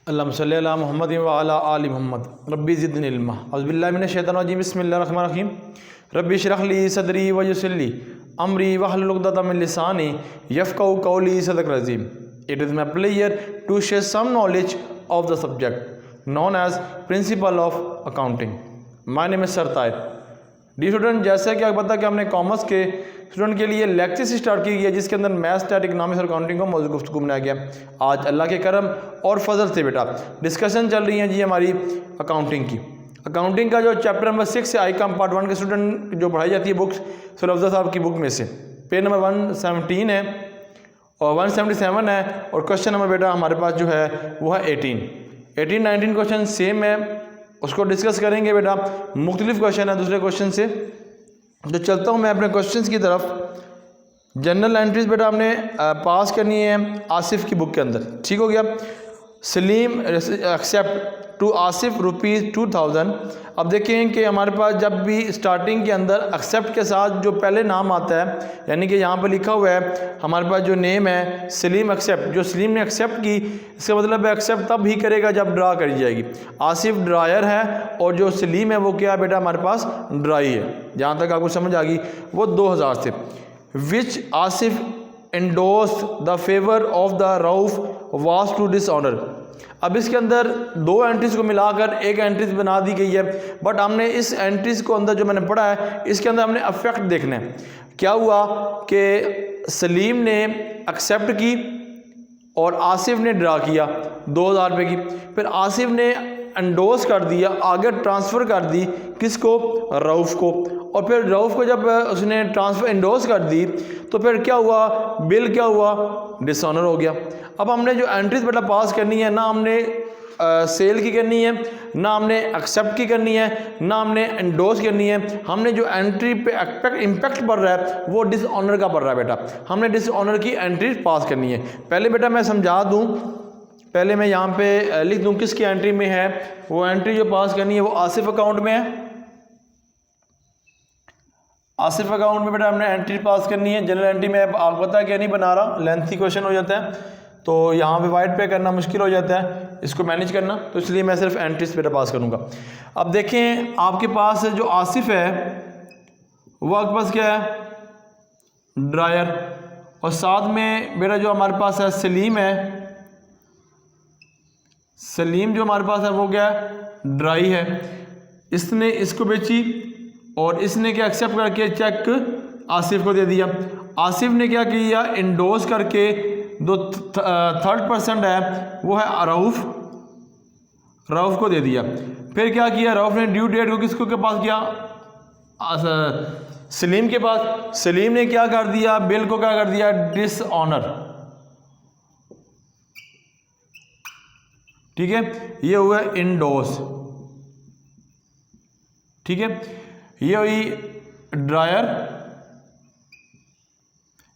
अल्लाहुम्मा सल्ली अला मुहम्मद व अला आलि मुहम्मद रब्बी ज़िदनी इल्मा औज़ुबिल्लाहि मिनश शैतानिर रजीम बिस्मिल्लाहिर रहमानिर रहीम रब्बि इश्रह ली सदरी व यस्सिर ली अमरी वहलुल उक़दतम मिन लिसानी यफ़क़हू क़ौली सदक़ल अज़ीम। It is my prayer to share some knowledge of the subject known as principle of accounting. My name is Sartaj. The student, जैसा कि आपको पता है कि हमने कॉमर्स के स्टूडेंट के लिए लेक्चर स्टार्ट की गई है जिसके अंदर मैथ, स्टैट, इकोनॉमिक्स और अकाउंटिंग को मौजूद गुफ्तगू बनाया गया। आज अल्लाह के करम और फजल से बेटा डिस्कशन चल रही है जी हमारी अकाउंटिंग की। अकाउंटिंग का जो चैप्टर नंबर 6 है आईकॉम पार्ट 1 के स्टूडेंट जो पढ़ाई जाती है बुक्स सलफजा साहब की बुक में से पेज नंबर 117 है और 177 है और क्वेश्चन नंबर बेटा हमारे पास जो है वो है 18-19 क्वेश्चन सेम है, उसको डिस्कस करेंगे बेटा। मुख्तलिफ क्वेश्चन है दूसरे क्वेश्चन से। जो चलता हूँ मैं अपने क्वेश्चंस की तरफ। जनरल एंट्रीज बेटा हमने पास करनी है आसिफ की बुक के अंदर, ठीक हो गया। Salim accept to Asif ₹2000। अब देखें कि हमारे पास जब भी स्टार्टिंग के अंदर एक्सेप्ट के साथ जो पहले नाम आता है, यानी कि यहाँ पर लिखा हुआ है हमारे पास जो नेम है सलीम एक्सेप्ट, जो सलीम ने एक्सेप्ट की इसका मतलब है एक्सेप्ट तब ही करेगा जब ड्रा करी जाएगी। आसिफ ड्रायर है और जो सलीम है वो क्या बेटा हमारे पास ड्राई है। जहाँ तक आपको समझ आ गई वो 2000 से। Which Asif endorse the favour of the Rauf was to dishonour. अब इसके अंदर दो एंट्रीज को मिलाकर एक एंट्रीज बना दी गई है, बट हमने इस एंट्रीज को अंदर जो मैंने पढ़ा है इसके अंदर हमने अफेक्ट देखना है। क्या हुआ कि सलीम ने एक्सेप्ट की और आसिफ ने ड्रा किया 2000 रुपये की, फिर आसिफ ने एंडोर्स कर दिया, आगे ट्रांसफ़र कर दी किसको, रऊफ़ को, और फिर रऊफ़ को जब उसने ट्रांसफ़र एंडोर्स कर दी तो फिर क्या हुआ, बिल क्या हुआ, डिसऑनर हो गया। अब हमने जो एंट्रीज बेटा पास करनी है, ना हमने सेल की करनी है, ना हमने एक्सेप्ट की करनी है, ना हमने एंडोर्स करनी है। हमने जो एंट्री पे इम्पैक्ट पड़ रहा है वो डिसऑनर का पड़ रहा है बेटा। हमने डिसऑनर की एंट्री पास करनी है। पहले बेटा मैं समझा दूँ, पहले मैं यहाँ पे लिख दूँ किसकी एंट्री में है। वो एंट्री जो पास करनी है वो आसिफ अकाउंट में है। आसिफ अकाउंट में बेटा हमने एंट्री पास करनी है। जनरल एंट्री में आपको पता है क्या नहीं बना रहा, लेंथी क्वेश्चन हो जाता है तो यहाँ पे वाइट पे करना मुश्किल हो जाता है इसको मैनेज करना, तो इसलिए मैं सिर्फ एंट्रीज बेटा पास करूँगा। अब देखें आपके पास जो आसिफ है वो आपके पास क्या है, ड्रायर, और साथ में बेटा जो हमारे पास है सलीम है, सलीम जो हमारे पास है वो क्या है, ड्राई है। इसने इसको बेची और इसने क्या एक्सेप्ट करके चेक आसिफ को दे दिया। आसिफ ने क्या किया, इंडोर्स करके जो 3rd है वो है रऊफ़ को दे दिया। फिर क्या किया, रऊफ़ ने ड्यू डेट को किसको के पास किया, सलीम के पास। सलीम ने क्या कर दिया, बिल को क्या कर दिया, डिसऑनर। ठीक है, ये हुआ इंडोर्स। ठीक है, ये हुई ड्रायर,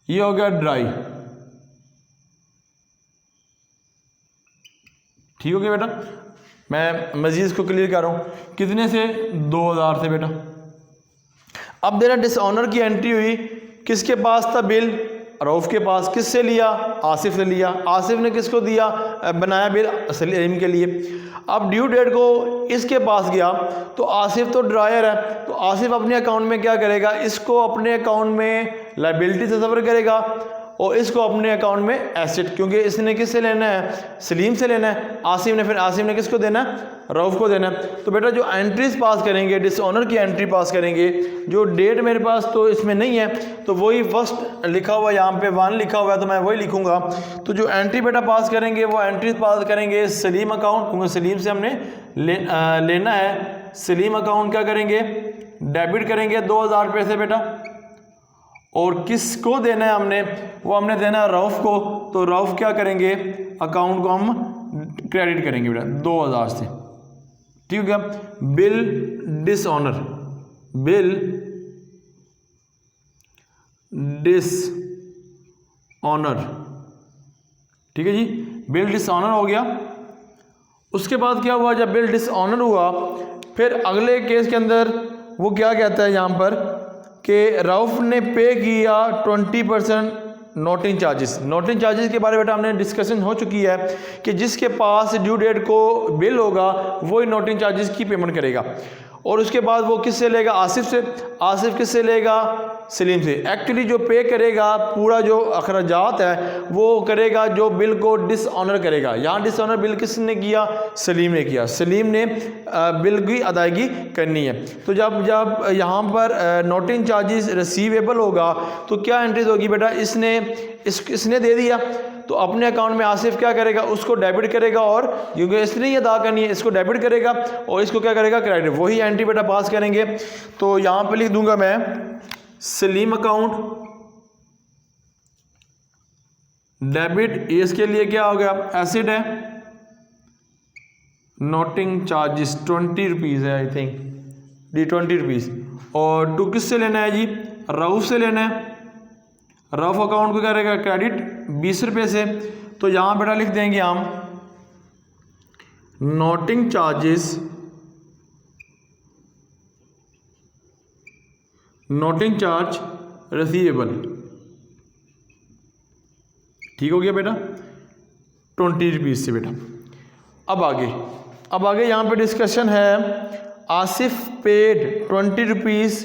ये हो गया ड्राई। ठीक हो गया बेटा। मैं मजीद इसको क्लियर कर रहा हूँ कितने से, 2000 से बेटा। अब देना डिसऑनर की एंट्री हुई किसके पास था, बिल, रऊफ़ के पास। किससे लिया, आसिफ से लिया। आसिफ ने किसको दिया, बनाया बिल सलीम के लिए। अब ड्यू डेट को इसके पास गया तो आसिफ तो ड्रायर है तो आसिफ अपने अकाउंट में क्या करेगा, इसको अपने अकाउंट में लायबिलिटी से सफ़र करेगा और इसको अपने अकाउंट में एसेट, क्योंकि इसने किससे लेना है, सलीम से लेना है आसिफ ने। फिर आसिफ ने किसको देना है, रऊफ़ को देना है। तो बेटा जो एंट्रीज पास करेंगे, डिसऑनर की एंट्री पास करेंगे, जो डेट मेरे पास तो इसमें नहीं है तो वही फर्स्ट लिखा हुआ, यहाँ पे 1 लिखा हुआ है तो मैं वही लिखूँगा। तो जो एंट्री बेटा पास करेंगे वो एंट्रीज पास करेंगे सलीम अकाउंट, क्योंकि सलीम से हमने लेना है। सलीम अकाउंट क्या करेंगे, डेबिट करेंगे 2000 रुपये से बेटा, और किसको देना है हमने, वो हमने देना है रऊफ़ को। तो रऊफ़ क्या करेंगे, अकाउंट को हम क्रेडिट करेंगे बेटा 2000 से। ठीक है क्या, बिल डिसऑनर, बिल डिसऑनर। ठीक है जी, बिल डिसऑनर हो गया। उसके बाद क्या हुआ, जब बिल डिसऑनर हुआ फिर अगले केस के अंदर वो क्या कहता है यहाँ पर कि रऊफ़ ने पे किया 20% नोटिंग चार्जेस। नोटिंग चार्जेस के बारे में बेटा हमने डिस्कशन हो चुकी है कि जिसके पास ड्यू डेट को बिल होगा वही नोटिंग चार्जेस की पेमेंट करेगा। और उसके बाद वो किससे लेगा? आसिफ से। आसिफ किससे लेगा? सलीम से। एक्चुअली जो पे करेगा पूरा जो अखराजात है वो करेगा जो बिल को डिसऑनर करेगा। यहाँ डिसऑनर बिल किसने किया? सलीम ने किया। सलीम ने बिल की अदायगी करनी है। तो जब जब यहाँ पर नोटिंग चार्जेस रिसीवेबल होगा तो क्या एंट्रीज होगी बेटा? इसने दे दिया तो अपने अकाउंट में आसिफ क्या करेगा? उसको डेबिट करेगा, और क्योंकि इसने ही अदा करनी है इसको डेबिट करेगा और इसको क्या करेगा? क्रेडिट। वही एंट्री बेटा पास करेंगे। तो यहाँ पे लिख दूंगा मैं सलीम अकाउंट डेबिट, इसके लिए क्या हो गया? एसिड है। नोटिंग चार्जेस 20 रुपीज़ है, आई थिंक डी 20 रुपीज़। और टू किससे लेना है जी? रऊफ से लेना है। रफ अकाउंट को क्या रहेगा? क्रेडिट 20 रुपये से। तो यहाँ बेटा लिख देंगे हम noting charges, noting charge receivable. ठीक हो गया बेटा? 20 रुपीज़ से बेटा। अब आगे यहाँ पे डिस्कशन है। Asif paid 20 rupees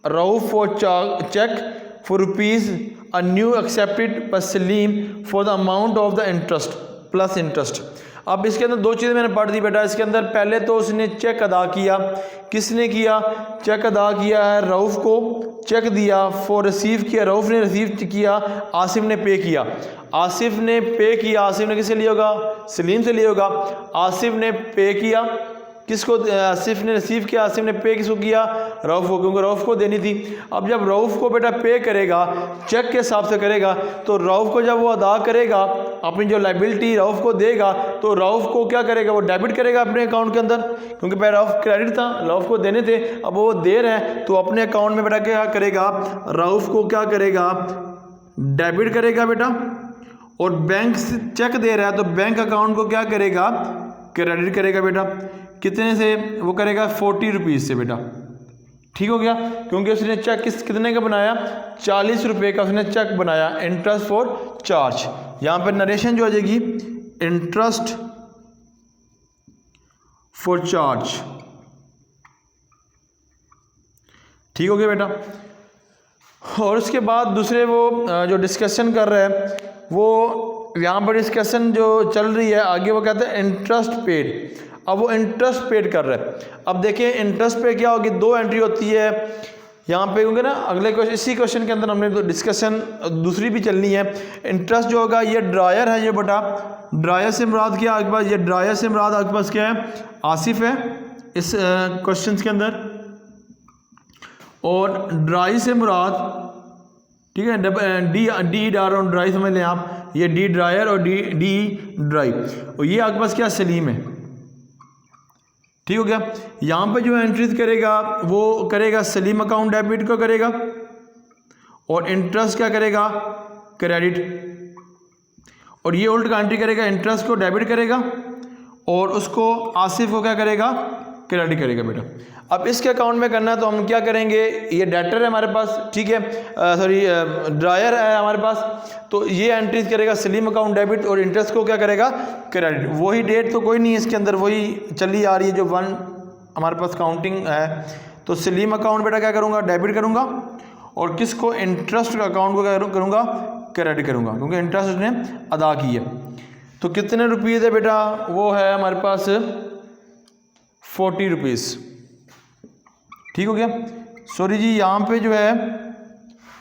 Rauf for cheque for rupees a new accepted by Salim for the amount of the interest plus interest। अब इसके अंदर दो चीज़ें मैंने पढ़ दी बेटा। इसके अंदर पहले तो उसने चेक अदा किया। किसने किया? चेक अदा किया है, रऊफ को चेक दिया, फॉर रिसीव किया, रऊफ ने रिसीव किया, आसिफ ने पे किया। आसिफ ने पे किया, आसिफ ने किससे लिया होगा? सलीम से लिया होगा। आसिफ ने पे किया किसको? आसिफ ने रिसीव किया। आसिफ ने पे किसको किया? रऊफ को, क्योंकि रऊफ को देनी थी। अब जब रऊफ को बेटा पे करेगा चेक के हिसाब से करेगा तो रऊफ को जब वो अदा करेगा अपनी जो लाइबिलिटी रऊफ को देगा तो रऊफ को क्या करेगा? वो डेबिट करेगा अपने अकाउंट के अंदर, क्योंकि पहले रऊफ क्रेडिट था, रऊफ को देने थे, अब वो दे रहे हैं तो अपने अकाउंट में बेटा क्या करेगा? रऊफ को क्या करेगा? डेबिट करेगा बेटा। और बैंक से चेक दे रहा है तो बैंक अकाउंट को क्या करेगा? क्रेडिट करेगा बेटा। कितने से? वो करेगा 40 रुपीज़ से बेटा। ठीक हो गया? क्योंकि उसने चेक कितने का बनाया? 40 रुपये का उसने चेक बनाया। इंटरेस्ट फॉर चार्ज, यहाँ पर नरेशन जो आ जाएगी इंटरेस्ट फॉर चार्ज। ठीक हो गया बेटा? और उसके बाद दूसरे वो जो डिस्कशन कर रहे हैं वो यहाँ पर डिस्कशन जो चल रही है आगे, वो कहते हैं इंटरेस्ट पेड। अब वो इंटरेस्ट पेड कर रहा है। अब देखिए इंटरेस्ट पे क्या होगी? दो एंट्री होती है यहाँ पे, क्योंकि ना अगले क्वेश्चन, इसी क्वेश्चन के अंदर हमने तो डिस्कशन दूसरी भी चलनी है। इंटरेस्ट जो होगा ये ड्रायर है, ये बेटा ड्रायर से मुराद क्या आपके पास? ये ड्रायर से मुराद आपके पास क्या है? आसिफ है इस क्वेश्चन के अंदर। और ड्राई से मुराद, ठीक है, डी डाल रहा हूँ, ड्राई समझ लें आप, ये डी ड्रायर और डी ड्राई, और ये आपके पास क्या? सलीम है। ठीक हो गया? यहाँ पे जो एंट्रीज करेगा वो करेगा सलीम अकाउंट डेबिट को करेगा, और इंटरेस्ट क्या करेगा? क्रेडिट। और ये उल्ट का एंट्री करेगा, इंटरेस्ट को डेबिट करेगा और उसको आसिफ को क्या करेगा? क्रेडिट करेगा बेटा। अब इसके अकाउंट में करना है तो हम क्या करेंगे? ये डेटर है हमारे पास, ठीक है, सॉरी ड्रायर है हमारे पास, तो ये एंट्रीज करेगा सलीम अकाउंट डेबिट और इंटरेस्ट को क्या करेगा? क्रेडिट। वही डेट तो कोई नहीं है इसके अंदर, वही चली आ रही है जो 1 हमारे पास काउंटिंग है। तो सलीम अकाउंट बेटा क्या करूँगा? डेबिट करूँगा, और किसको? इंटरेस्ट अकाउंट को क्या करूँगा? क्रेडिट करूँगा, क्योंकि इंटरेस्ट उसने अदा की है। तो कितने रुपीज़ है बेटा? वो है हमारे पास 40 रुपीज़। ठीक हो गया? सॉरी जी, यहाँ पे जो है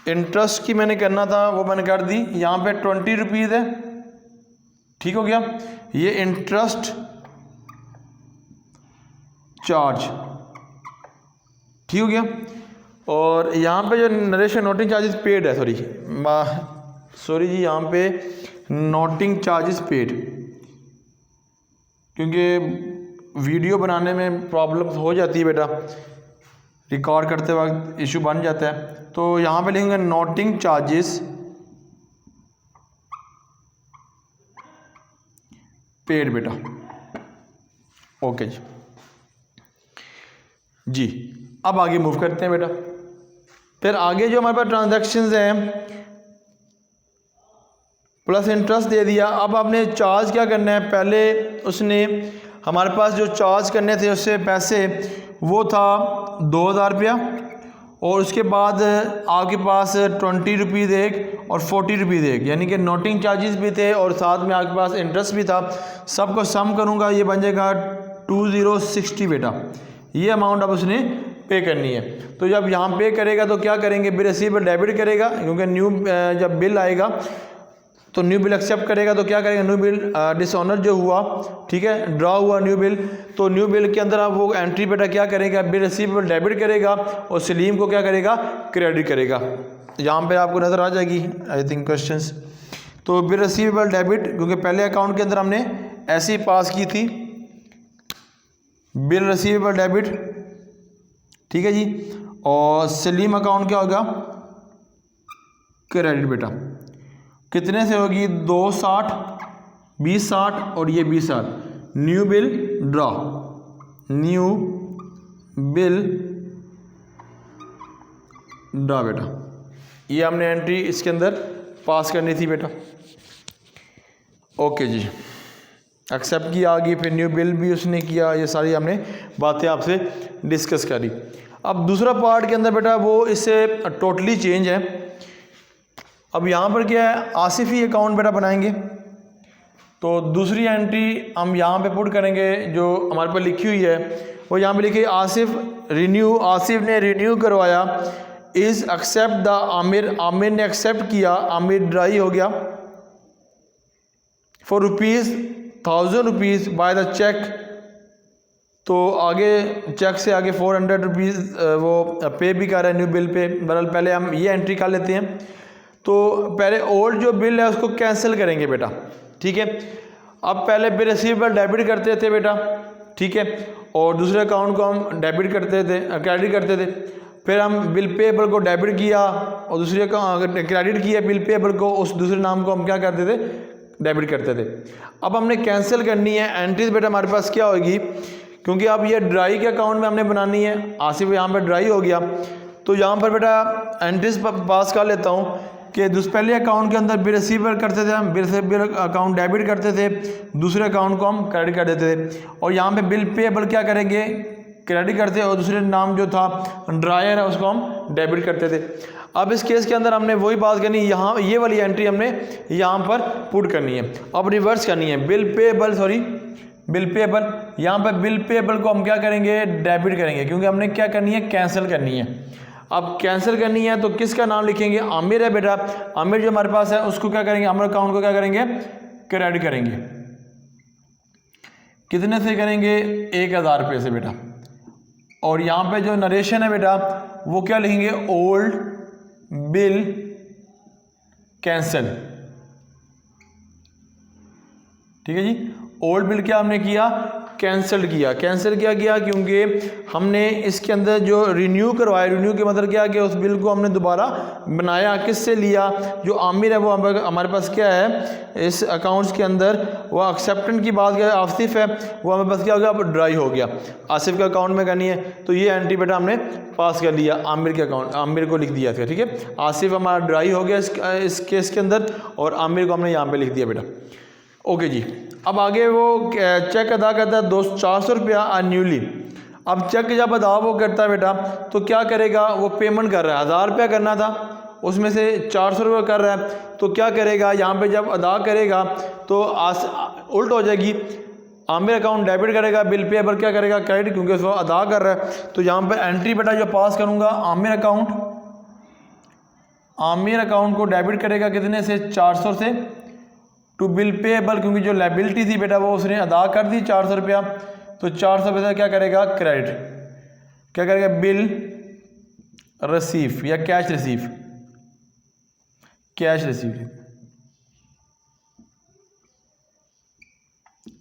इंटरेस्ट की मैंने करना था वो मैंने कर दी, यहाँ पे 20 रुपीज़ है। ठीक हो गया? ये इंटरेस्ट चार्ज। ठीक हो गया? और यहाँ पे जो नरेशन नोटिंग चार्जेस पेड है, सॉरी जी, यहाँ पे नोटिंग चार्जेस पेड, क्योंकि वीडियो बनाने में प्रॉब्लम हो जाती है बेटा, रिकॉर्ड करते वक्त इशू बन जाता है। तो यहाँ पे लिखेंगे नोटिंग चार्जेस पेड बेटा। ओके जी, अब आगे मूव करते हैं बेटा। फिर आगे जो हमारे पास ट्रांजैक्शंस हैं प्लस इंटरेस्ट दे दिया। अब आपने चार्ज क्या करना है, पहले उसने हमारे पास जो चार्ज करने थे उससे पैसे वो था 2000 रुपया, और उसके बाद आपके पास 20 रुपीज़ एक और 40 रुपीज़ एक, यानी कि नोटिंग चार्जेस भी थे और साथ में आपके पास इंटरेस्ट भी था। सबको सम करूँगा ये बन जाएगा 2060 बेटा। ये अमाउंट अब उसने पे करनी है। तो जब यहाँ पे करेगा तो क्या करेंगे, बिल रिसीवेबल डेबिट करेगा, क्योंकि न्यू जब बिल आएगा तो न्यू बिल एक्सेप्ट करेगा। तो क्या करेगा, न्यू बिल डिसऑनर जो हुआ, ठीक है, ड्रा हुआ न्यू बिल, तो न्यू बिल के अंदर आप वो एंट्री बेटा क्या करेगा, बिल रिसीवेबल डेबिट करेगा और सलीम को क्या करेगा, क्रेडिट करेगा। यहाँ पे आपको नज़र आ जाएगी आई थिंक क्वेश्चंस। तो बिल रिसीवेबल डेबिट, क्योंकि पहले अकाउंट के अंदर हमने ऐसे ही पास की थी, बिल रिसीवेबल डेबिट, ठीक है जी, और सलीम अकाउंट क्या होगा, क्रेडिट बेटा। कितने से होगी, 260, 2060 और ये 2060। New bill draw, new bill draw बेटा, ये हमने एंट्री इसके अंदर पास करनी थी बेटा। ओके जी, एक्सेप्ट किया, आगे फिर न्यू बिल भी उसने किया, ये सारी हमने बातें आपसे डिस्कस करी। अब दूसरा पार्ट के अंदर बेटा वो इससे टोटली चेंज है। अब यहाँ पर क्या है, आसिफी अकाउंट बेटा बनाएंगे। तो दूसरी एंट्री हम यहाँ पे पुट करेंगे जो हमारे पास लिखी हुई है, वो यहाँ पे लिखी आसिफ रिन्यू, आसिफ ने रिन्यू करवाया, is accept the Aamir, Aamir ने एक्सेप्ट किया, आमिर ड्राई हो गया, for ₹1000 rupees by the cheque. तो आगे चेक से आगे 400 रुपीज़ वो पे भी कर रहा है न्यू बिल पे। बहरहाल पहले हम ये एंट्री कर लेते हैं। तो पहले ओल्ड जो बिल है उसको कैंसिल करेंगे बेटा, ठीक है। अब पहले बिल रिसीवेबल डेबिट करते थे बेटा, ठीक है, और दूसरे अकाउंट को हम डेबिट करते थे, क्रेडिट करते थे। फिर हम बिल पेएबल को डेबिट किया और दूसरे क्रेडिट किया बिल पेएबल को, उस दूसरे नाम को हम क्या करते थे, डेबिट करते थे। अब हमने कैंसिल करनी है एंट्रीज बेटा, हमारे पास क्या होगी, क्योंकि अब ये ड्राई के अकाउंट में हमने बनानी है, आसिफ यहाँ पर ड्राई हो गया। तो यहाँ पर बेटा एंट्रीज पास कर लेता हूँ कि पहले अकाउंट के अंदर बिल रिसीवेबल करते थे हम, बिल अकाउंट डेबिट करते थे, दूसरे अकाउंट को हम क्रेडिट कर देते थे। और यहाँ पे बिल पेएबल क्या करेंगे, क्रेडिट करते, और दूसरे नाम जो था ड्रायर है उसको हम डेबिट करते थे। अब इस केस के अंदर हमने वही बात करनी, यहाँ ये वाली एंट्री हमने यहाँ पर पुट करनी है। अब रिवर्स करनी है, बिल पेएबल, यहाँ पर बिल पेएबल को हम क्या करेंगे, डेबिट करेंगे, क्योंकि हमने क्या करनी है, कैंसिल करनी है। अब कैंसिल करनी है तो किसका नाम लिखेंगे, आमिर है बेटा, आमिर जो हमारे पास है उसको क्या करेंगे, आमिर अकाउंट को क्या करेंगे, क्रेडिट करेंगे। कितने से करेंगे, 1000 रुपये से बेटा। और यहाँ पे जो नरेशन है बेटा वो क्या लिखेंगे, ओल्ड बिल कैंसिल, ठीक है जी। ओल्ड बिल क्या हमने किया, कैंसिल किया। कैंसिल क्या किया, क्योंकि हमने इसके अंदर जो रिन्यू करवाया, रिन्यू के मतलब क्या कि उस बिल को हमने दोबारा बनाया, किससे लिया, जो आमिर है वो हमारे पास क्या है इस अकाउंट्स के अंदर, वो एक्सेप्टेंट की बात क्या, आसिफ है वो हमारे पास क्या हो गया, अब ड्राई हो गया, आसिफ के अकाउंट में करनी है। तो ये एंट्री बेटा हमने पास कर लिया, आमिर के अकाउंट, आमिर को लिख दिया था, ठीक है। आसिफ हमारा ड्राई हो गया इस केस के अंदर, और आमिर को हमने यहाँ पर लिख दिया बेटा। ओके जी। अब आगे वो चेक अदा करता है 400 रुपया अन्यूली। अब चेक जब अदा वो करता है बेटा तो क्या करेगा, वो पेमेंट कर रहा है, 1000 रुपया करना था, उसमें से 400 रुपये कर रहा है। तो क्या करेगा, यहाँ पे जब अदा करेगा तो उल्ट हो जाएगी, आमिर अकाउंट डेबिट करेगा, बिल पेएबल क्या करेगा, क्रेडिट, क्योंकि उसको अदा कर रहा है। तो यहाँ पर एंट्री बेटा जो पास करूँगा, आमिर अकाउंट को डेबिट करेगा कितने से, 400 से, टू बिल पेएबल, क्योंकि जो लायबिलिटी थी बेटा वो उसने अदा कर दी 400 रुपया। तो 400 रुपये क्या करेगा, क्रेडिट, क्या करेगा, बिल रिसीव या कैश रिसीव,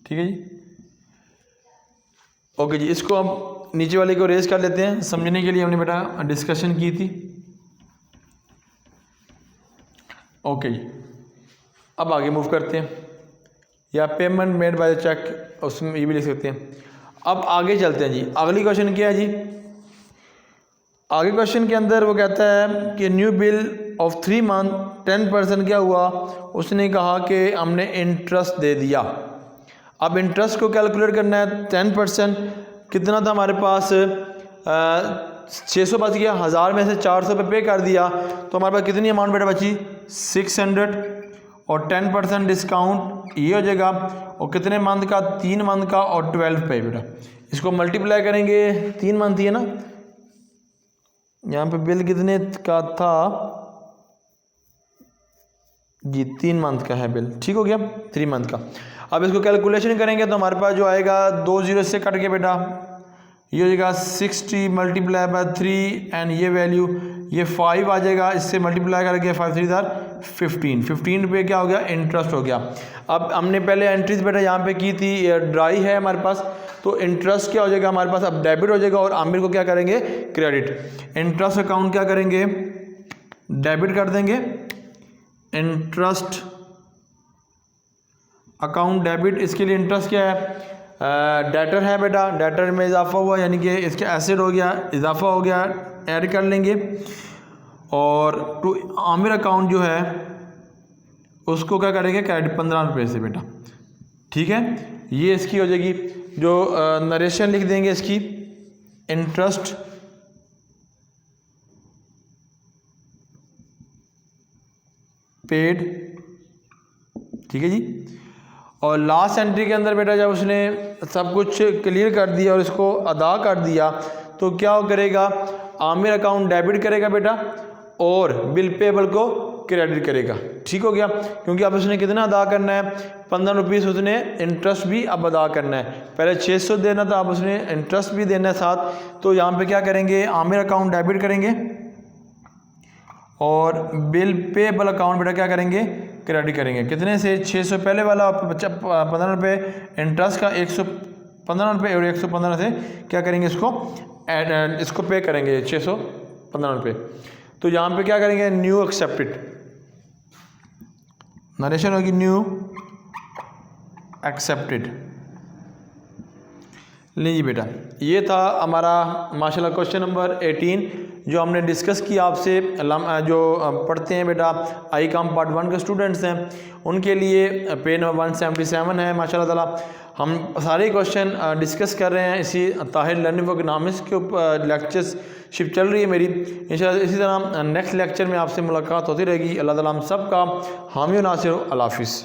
ठीक है जी। ओके जी, इसको हम नीचे वाले को रेज कर लेते हैं, समझने के लिए हमने बेटा डिस्कशन की थी। ओके जी, अब आगे मूव करते हैं, या payment made by the cheque, उसमें ये भी लिख सकते हैं। अब आगे चलते हैं जी, अगली क्वेश्चन क्या है जी, आगे क्वेश्चन के अंदर वो कहता है कि न्यू बिल ऑफ 3 मंथ 10% क्या हुआ, उसने कहा कि हमने इंटरेस्ट दे दिया। अब इंटरेस्ट को कैलकुलेट करना है 10%, कितना था हमारे पास 600 बच गया, 1000 में से 400 पे पे कर दिया तो हमारे पास कितनी अमाउंट बेटा बची 600 और 10% डिस्काउंट ये हो जाएगा। और कितने मंथ का 3 मंथ का और 12 पे बेटा, इसको मल्टीप्लाई करेंगे 3 मंथ ही है ना, यहाँ पे बिल कितने का था जी 3 मंथ का है बिल, ठीक हो गया 3 मंथ का। अब इसको कैलकुलेशन करेंगे तो हमारे पास जो आएगा 2 0 से कट के बेटा ये हो जाएगा 60 मल्टीप्लाई बाय 3 एंड ये वैल्यू ये 5 आ जाएगा, इससे मल्टीप्लाई करके 5 3 15 रुपये क्या हो गया इंटरेस्ट हो गया। अब हमने पहले एंट्रीज बेटा यहाँ पे की थी, ड्राई है हमारे पास, तो इंटरेस्ट क्या हो जाएगा हमारे पास अब डेबिट हो जाएगा और आमिर को क्या करेंगे क्रेडिट। इंटरेस्ट अकाउंट क्या करेंगे डेबिट कर देंगे, इंटरेस्ट अकाउंट डेबिट। इसके लिए इंटरेस्ट क्या है डेटर है बेटा, डेटर में इजाफा हुआ यानी कि इसके एसेट हो गया, इजाफा हो गया, ऐड कर लेंगे। और टू आमिर अकाउंट जो है उसको क्या करेंगे क्रेडिट 15 रुपये से बेटा, ठीक है। ये इसकी हो जाएगी जो नरेशन लिख देंगे इसकी, इंटरेस्ट पेड, ठीक है जी। और लास्ट एंट्री के अंदर बेटा जब उसने सब कुछ क्लियर कर दिया और इसको अदा कर दिया तो क्या करेगा आमिर अकाउंट डेबिट करेगा बेटा और बिल पेबल को क्रेडिट करेगा, ठीक हो गया। क्योंकि अब उसने कितना अदा करना है 15 रुपीज़, उसने इंटरेस्ट भी अब अदा करना है, पहले 600 देना था अब उसने इंटरेस्ट भी देना है साथ। तो यहाँ पे क्या करेंगे आमिर अकाउंट डेबिट करेंगे और बिल पेबल अकाउंट बेटा क्या करेंगे क्रेडिट करेंगे। कितने से 600 पहले वाला 15 रुपये इंटरेस्ट का 115 रुपये और 115 से क्या करेंगे इसको पे करेंगे 615 रुपये। तो यहाँ पे क्या करेंगे न्यू एक्सेप्टेड, नरेशन होगी न्यू एक्सेप्टेड। लीजिए बेटा ये था हमारा माशाल्लाह क्वेश्चन नंबर 18 जो हमने डिस्कस किया आपसे। जो पढ़ते हैं बेटा आई कॉम पार्ट 1 के स्टूडेंट्स हैं उनके लिए पेज नंबर 177 है माशाल्लाह ताला। हम सारे क्वेश्चन डिस्कस कर रहे हैं इसी ताहिर लर्निंग फॉर इकोनॉमिक्स के ऊपर लेक्चरशिप चल रही है मेरी। इंशाल्लाह इसी तरह नेक्स्ट लेक्चर में आपसे मुलाकात होती रहेगी। अल्लाह ताला हम सब का हामी और नासिर। अल्लाह हाफिज़।